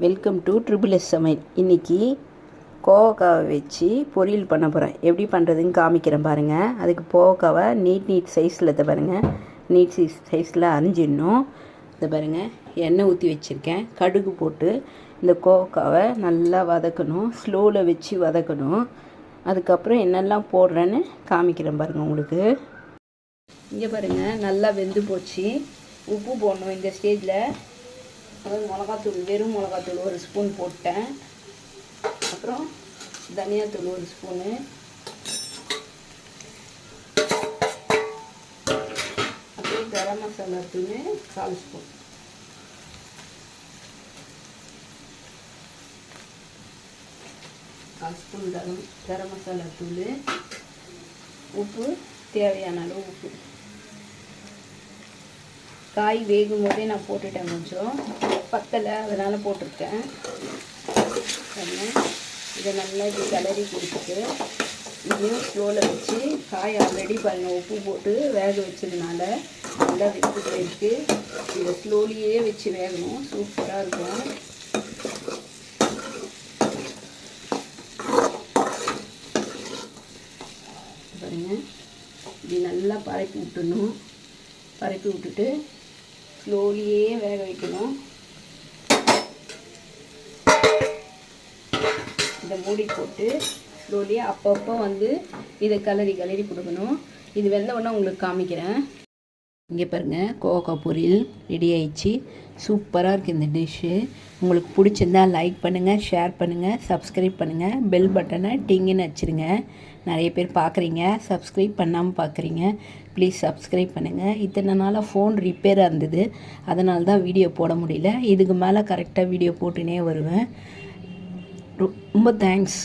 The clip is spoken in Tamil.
வெல்கம் டு ட்ரிபிள் எஸ் சமையல். இன்றைக்கி கோவக்காவை வச்சு பொரியல் பண்ண போகிறேன். எப்படி பண்ணுறதுன்னு காமிக்கிறேன் பாருங்கள். அதுக்கு கோவக்காவை நீட் சைஸில் பாருங்கள், நீட் சைஸில் அரிஞ்சிடணும். இதை பாருங்கள், எண்ணெய் ஊற்றி வச்சுருக்கேன். கடுகு போட்டு இந்த கோவக்காவை நல்லா வதக்கணும், ஸ்லோவில் வச்சு வதக்கணும். அதுக்கப்புறம் என்னெல்லாம் போடுறேன்னு காமிக்கிறேன் பாருங்கள் உங்களுக்கு. இங்கே பாருங்கள், நல்லா வெந்து போச்சு. உப்பு போடணும் இந்த ஸ்டேஜில். அதாவது மிளகாத்தூள், வெறும் மிளகாத்தூள் 1 ஸ்பூன் போட்டேன். அப்புறம் தனியாத்தூள் 1 ஸ்பூனு, அப்புறம் கரம் மசாலா தூள் 1/4 ஸ்பூன், கரம் மசாலா தூள், உப்பு தேவையான அளவு உப்பு. காய் வேகும் போதே நான் போட்டுட்டேன், கொஞ்சம் பத்தலை அதனால் போட்டிருக்கேன். இதை நல்லா இப்படி கிளறி கொடுத்துட்டு இதையும் ஸ்லோவில் வச்சு, காய் ஆல்ரெடி பாருங்கள் உப்பு போட்டு வேக வச்சதுனால நல்லா வெந்து போயிருக்கு. இதை ஸ்லோலியே வச்சு வேகணும், சூப்பராக இருக்கும். பாருங்கள், இப்படி நல்லா பரப்பி விட்டுணும். பரப்பி விட்டுட்டு ஸ்லோலியே வேக வைக்கணும். இதை மூடி போட்டு ஸ்லோலியே அப்பப்போ இதை கிளறி கொடுக்கணும். இது வெந்த உடனே உங்களுக்கு காமிக்கிறேன். இங்கே பாருங்கள், கோவக்காய் பொரியல் ரெடி ஆயிடுச்சு. சூப்பராக இருக்குது இந்த டிஷ்ஷு. உங்களுக்கு பிடிச்சிருந்தால் லைக் பண்ணுங்கள், ஷேர் பண்ணுங்கள், சப்ஸ்கிரைப் பண்ணுங்கள். பெல் பட்டனை டிங்குன்னு வச்சுருங்க. நிறைய பேர் பார்க்குறீங்க, சப்ஸ்கிரைப் பண்ணாமல் பார்க்குறீங்க. ப்ளீஸ் சப்ஸ்கிரைப் பண்ணுங்கள். இத்தனை நாளாக ஃபோன் ரிப்பேராக இருந்தது, அதனால தான் வீடியோ போட முடியல. இதுக்கு மேலே கரெக்டாக வீடியோ போட்டுனே வருவேன். ரொம்ப தேங்க்ஸ்.